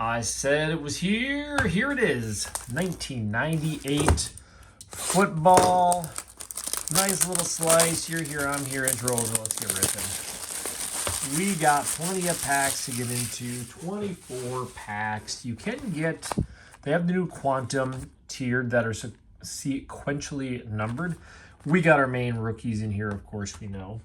I said it was here. Here it is. 1998 football. Nice little slice. You're here, I'm here. Intro over. Let's get ripping. We got plenty of packs to get into. 24 packs. You can get, they have the new Quantum tiered that are sequentially numbered. We got our main rookies in here, of course, we know.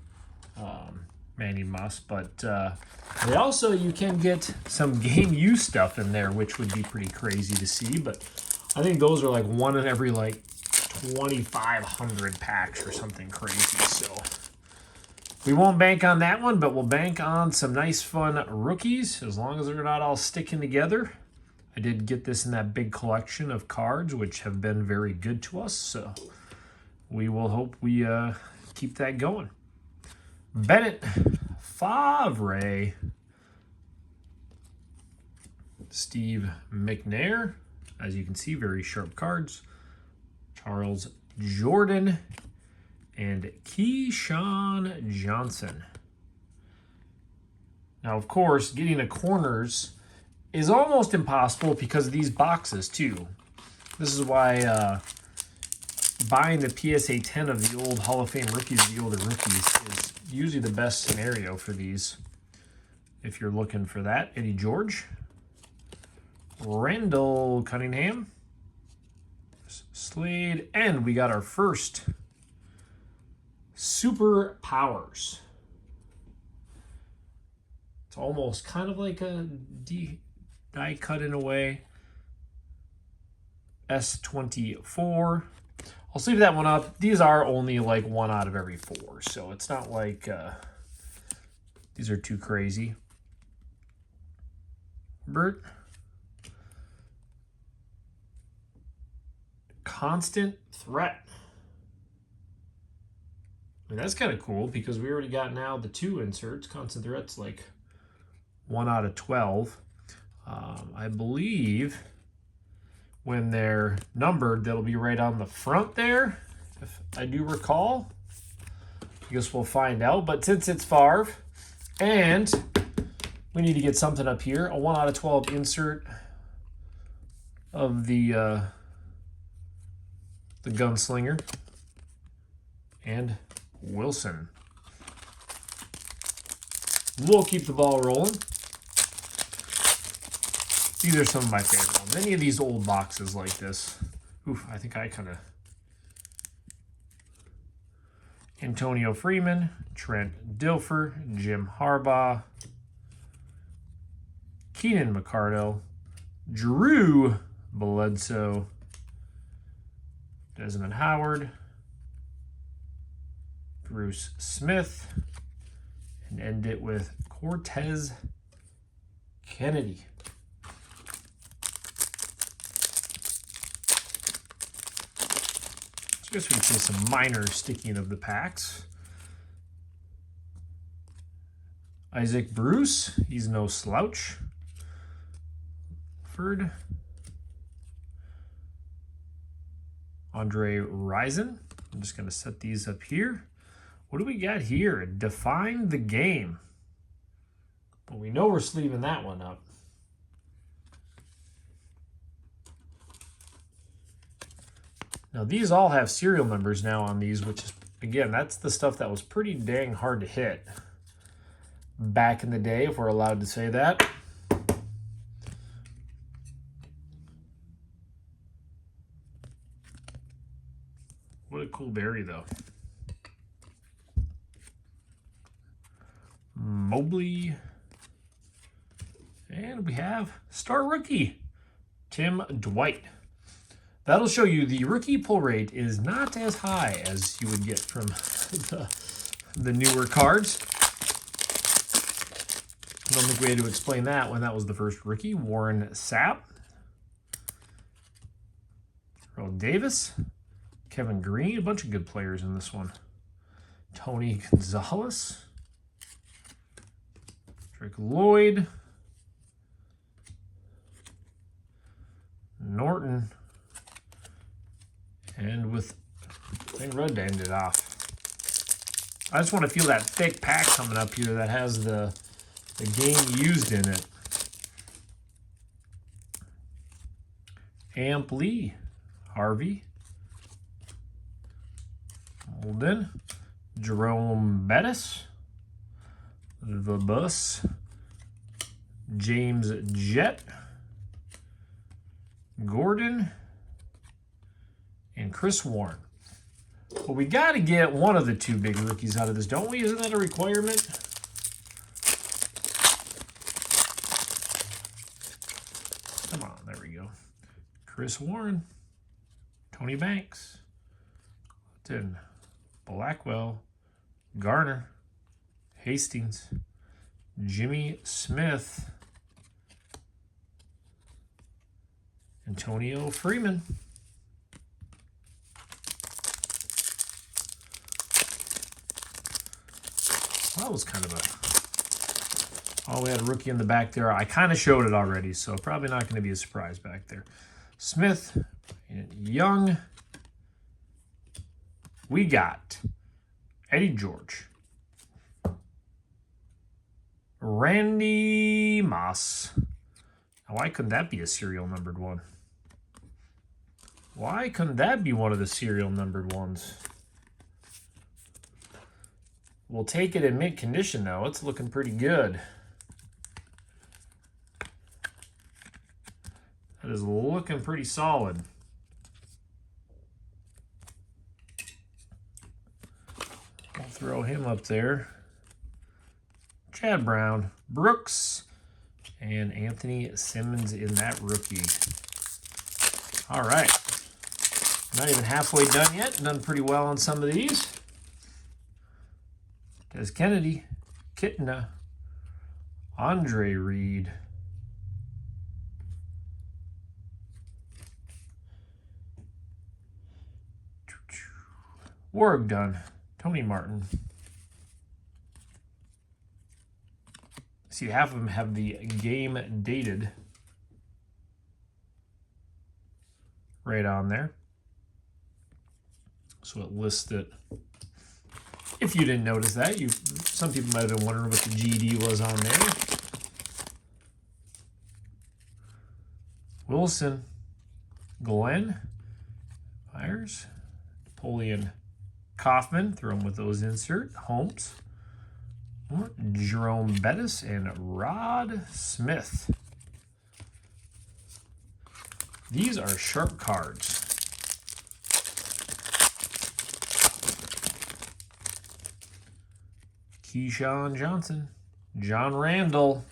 Manny Moss, but they also, you can get some game use stuff in there, which would be pretty crazy to see, but I think those are like one in every like 2,500 packs or something crazy, so we won't bank on that one, but we'll bank on some nice fun rookies, as long as they're not all sticking together. I did get this in that big collection of cards, which have been very good to us, so we will hope we keep that going. Bennett, Favre, Steve McNair, as you can see, very sharp cards. Charles Jordan, and Keyshawn Johnson. Now, of course, getting a corners is almost impossible because of these boxes, too. This is why buying the PSA 10 of the old Hall of Fame rookies, the older rookies, is usually the best scenario for these. If you're looking for that. Eddie George, Randall Cunningham, Slade, and we got our first Super Powers. It's almost kind of like a die cut in a way. S24. I'll sleeve that one up. These are only like 1 out of every 4, so it's not like these are too crazy. Bert. Constant Threat. I mean, that's kind of cool because we already got now the 2 inserts. Constant Threat's like 1 out of 12. I believe when they're numbered, that'll be right on the front there, if I do recall. I guess we'll find out. But since it's Favre, and we need to get something up here, a 1 out of 12 insert of the Gunslinger and Wilson. We'll keep the ball rolling. These are some of my favorite ones. Any of these old boxes like this. Oof, I think I kind of... Antonio Freeman, Trent Dilfer, Jim Harbaugh, Keenan McCardell, Drew Bledsoe, Desmond Howard, Bruce Smith, and end it with Cortez Kennedy. I guess we can see some minor sticking of the packs. Isaac Bruce, he's no slouch. Ford. Andre Rison. I'm just going to set these up here. What do we got here? Define the Game. Well, we know we're sleeving that one up. Now, these all have serial numbers now on these, which is, again, that's the stuff that was pretty dang hard to hit back in the day, if we're allowed to say that. What a cool berry, though. Mobley. And we have star rookie, Tim Dwight. That'll show you the rookie pull rate is not as high as you would get from the newer cards. I don't think we had to explain that when that was the first rookie. Warren Sapp, Earl Davis, Kevin Green, a bunch of good players in this one. Tony Gonzalez, Drake Lloyd, Norton, and with red to end it off. I just want to feel that thick pack coming up here that has the game used in it. Ampli, Harvey, Holden, Jerome Bettis, The Bus, James Jett, Gordon, and Chris Warren. Well, we got to get one of the two big rookies out of this, don't we? Isn't that a requirement? Come on, there we go. Chris Warren, Tony Banks, Upton, Blackwell, Garner, Hastings, Jimmy Smith, Antonio Freeman. Well, that was kind of a... Oh, we had a rookie in the back there. I kind of showed it already, so probably not going to be a surprise back there. Smith and Young. We got Eddie George, Randy Moss. Now, why couldn't that be a serial numbered one? Why couldn't that be one of the serial numbered ones? We'll take it in mint condition, though. It's looking pretty good. That is looking pretty solid. I'll throw him up there. Chad Brown, Brooks, and Anthony Simmons in that rookie. All right. Not even halfway done yet. Done pretty well on some of these. Des Kennedy, Kitna, Andre Reed, Warg done, Tony Martin. See, half of them have the game dated right on there. So it lists it. If you didn't notice that, some people might have been wondering what the GD was on there. Wilson, Glenn, Myers, Napoleon Kaufman, throw them with those insert, Holmes, Jerome Bettis, and Rod Smith. These are sharp cards. Keyshawn Johnson, John Randall.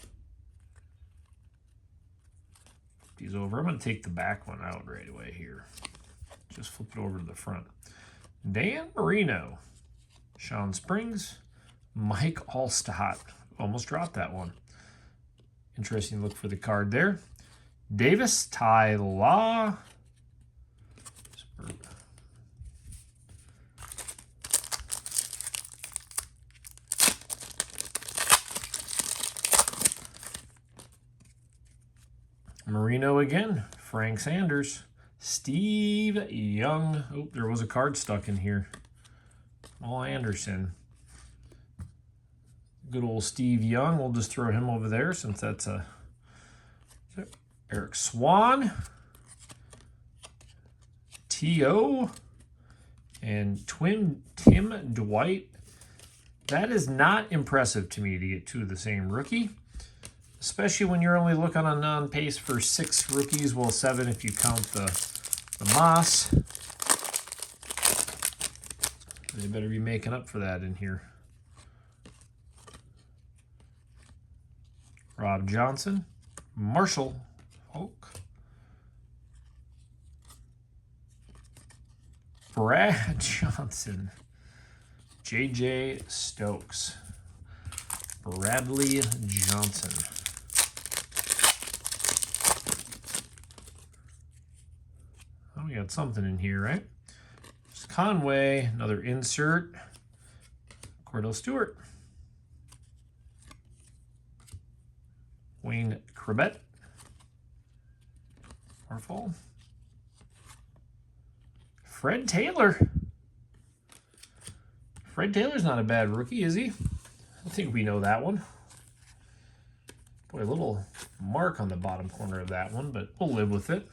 These over. I'm going to take the back one out right away here. Just flip it over to the front. Dan Marino, Sean Springs, Mike Allstott. Almost dropped that one. Interesting look for the card there. Davis, Ty Law. Marino again, Frank Sanders, Steve Young. Oh, there was a card stuck in here. Paul Anderson. Good old Steve Young. We'll just throw him over there since that's a Eric Swan, T.O., and Tim Dwight. That is not impressive to me to get two of the same rookie. Especially when you're only looking on pace for 6 rookies. Well, 7 if you count the Moss. They better be making up for that in here. Rob Johnson, Marshall Hulk, Brad Johnson, J.J. Stokes, Bradley Johnson. Oh, we got something in here, right? There's Conway, another insert. Cordell Stewart. Wayne Krebet. Orfall. Fred Taylor. Fred Taylor's not a bad rookie, is he? I think we know that one. Boy, a little mark on the bottom corner of that one, but we'll live with it.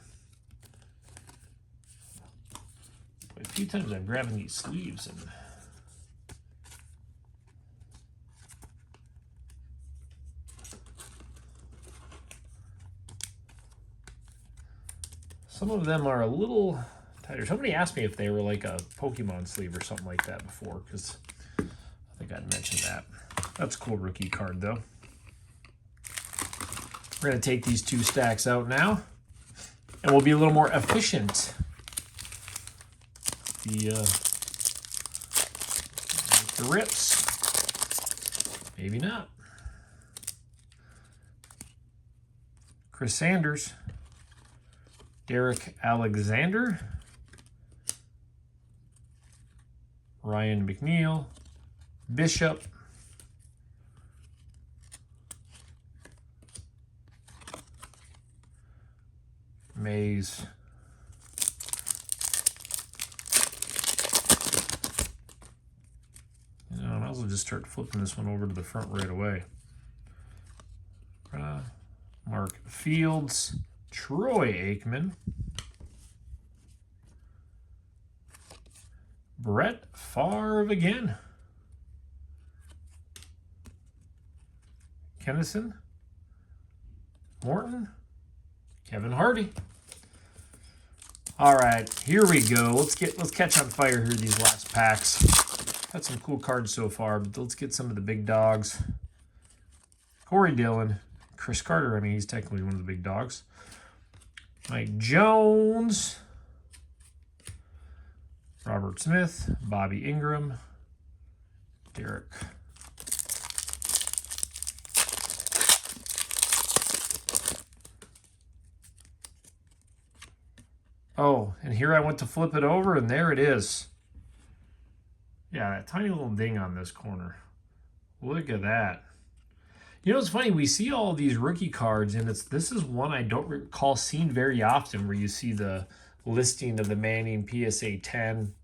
few times I'm grabbing these sleeves and some of them are a little tighter. Somebody asked me if they were like a Pokemon sleeve or something like that before, because I think I'd mentioned that. That's a cool rookie card, though. We're going to take these 2 stacks out now, and we'll be a little more efficient. The rips. Maybe not. Chris Sanders. Derek Alexander. Ryan McNeil. Bishop. Mays. You know, I might as well just start flipping this one over to the front right away. Mark Fields. Troy Aikman. Brett Favre again. Kennison. Morton. Kevin Hardy. All right, here we go. Let's catch on fire here these last packs. Had some cool cards so far, but let's get some of the big dogs. Corey Dillon, Chris Carter. I mean, he's technically one of the big dogs. Mike Jones, Robert Smith, Bobby Ingram, Derek. Oh, and here I went to flip it over, and there it is. Yeah, that tiny little ding on this corner. Look at that. You know, it's funny, we see all these rookie cards, and this is one I don't recall seeing very often, where you see the listing of the Manning PSA 10.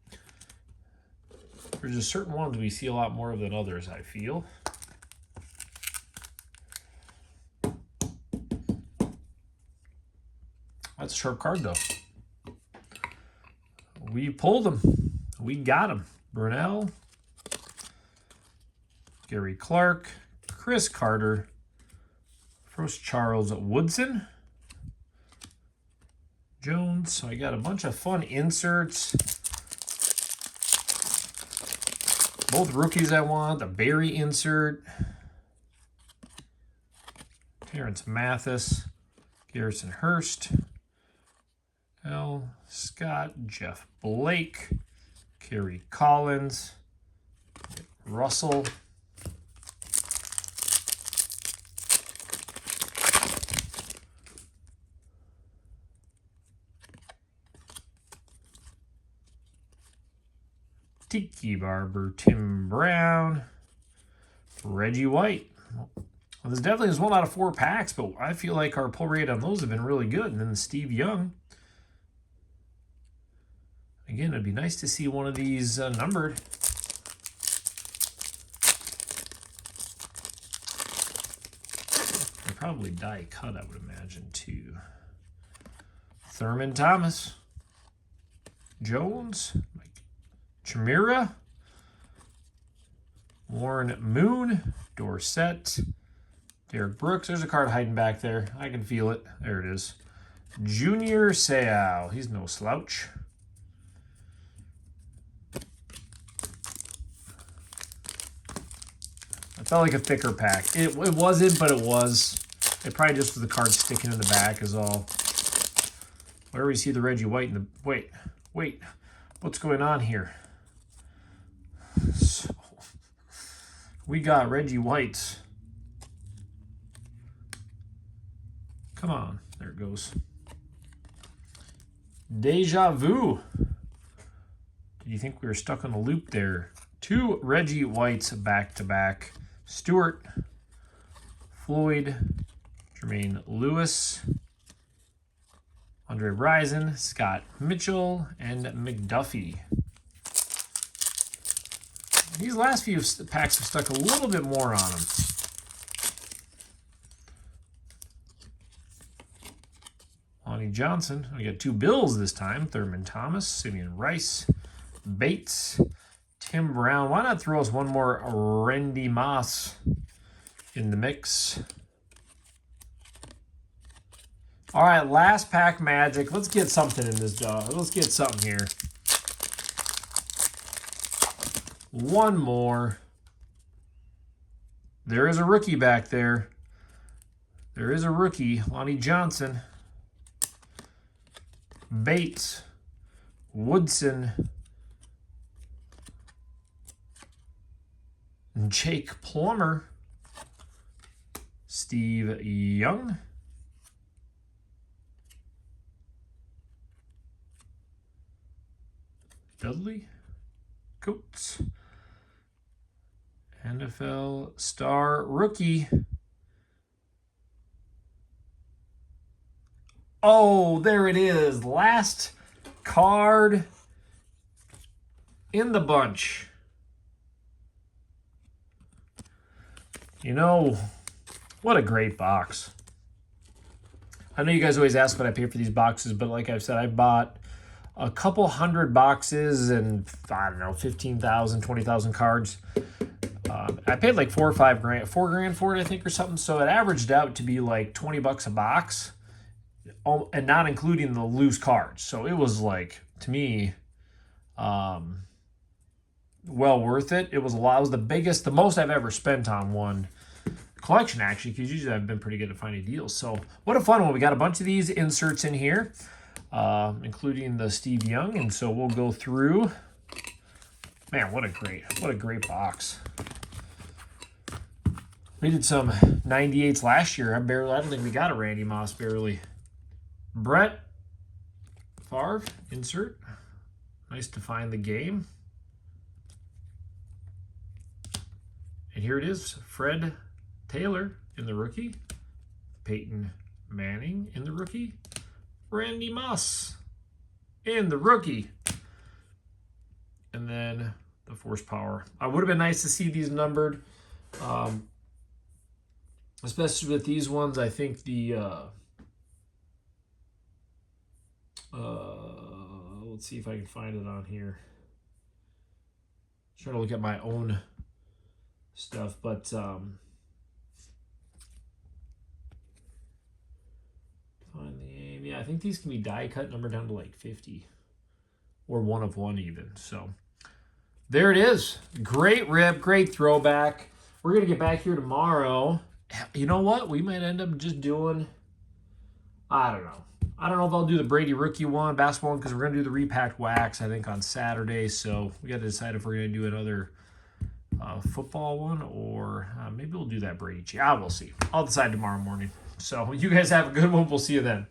There's just certain ones we see a lot more of than others, I feel. That's a sharp card, though. We pulled him. We got him. Brunell, Gary Clark, Chris Carter, first Charles Woodson, Jones. So I got a bunch of fun inserts. Both rookies I want. The Barry insert. Terrence Mathis, Garrison Hurst, L. Scott, Jeff Blake, Kerry Collins, Russell, Tiki Barber, Tim Brown, Reggie White. Well, this definitely is 1 out of 4 packs, but I feel like our pull rate on those have been really good. And then Steve Young. Again, it'd be nice to see one of these numbered. They're probably die cut, I would imagine, too. Thurman Thomas. Jones. Chimera. Warren Moon. Dorsett. Derek Brooks. There's a card hiding back there. I can feel it. There it is. Junior Seau. He's no slouch. It felt like a thicker pack. It wasn't, but it was. It probably just was the card sticking in the back is all. Where do we see the Reggie White in the... Wait. What's going on here? So, we got Reggie White. Come on. There it goes. Deja vu. Did you think we were stuck on a loop there? 2 Reggie Whites back-to-back. Stewart, Floyd, Jermaine Lewis, Andre Rison, Scott Mitchell, and McDuffie. These last few packs have stuck a little bit more on them. Lonnie Johnson. We got 2 Bills this time. Thurman Thomas, Simeon Rice, Bates, Tim Brown. Why not throw us one more Randy Moss in the mix? All right, last pack Magic. Let's get something in this dog. Let's get something here. One more. There is a rookie back there. There is a rookie, Lonnie Johnson. Bates, Woodson, Jake Plummer, Steve Young, Dudley, Coates, NFL star rookie. Oh, there it is. Last card in the bunch. You know, what a great box. I know you guys always ask what I pay for these boxes, but like I've said, I bought a couple hundred boxes and, I don't know, 15,000, 20,000 cards. I paid like $4 grand for it, I think, or something. So it averaged out to be like $20 a box, and not including the loose cards. So it was like, to me, well worth it. It was a lot. It was the most I've ever spent on one collection, actually, because usually I've been pretty good at finding deals. So what a fun one. We got a bunch of these inserts in here, including the Steve Young. And so we'll go through. Man, what a great box. We did some 98s last year. I don't think we got a Randy Moss barely. Brett Favre, insert. Nice to find the game. And here it is, Fred Taylor in the rookie. Peyton Manning in the rookie. Randy Moss in the rookie. And then the Force Power. It would have been nice to see these numbered. Especially with these ones, I think the... let's see if I can find it on here. Trying to look at my own stuff, but find the aim. Yeah, I think these can be die cut, numbered down to like 50, or 1 of 1 even. So there it is. Great rip, great throwback. We're gonna get back here tomorrow. You know what? We might end up just doing, I don't know. I don't know if I'll do the Brady rookie one, basketball one, because we're going to do the repacked wax, I think, on Saturday. So we got to decide if we're going to do another football one, or maybe we'll do that Brady. We'll see. I'll decide tomorrow morning. So you guys have a good one. We'll see you then.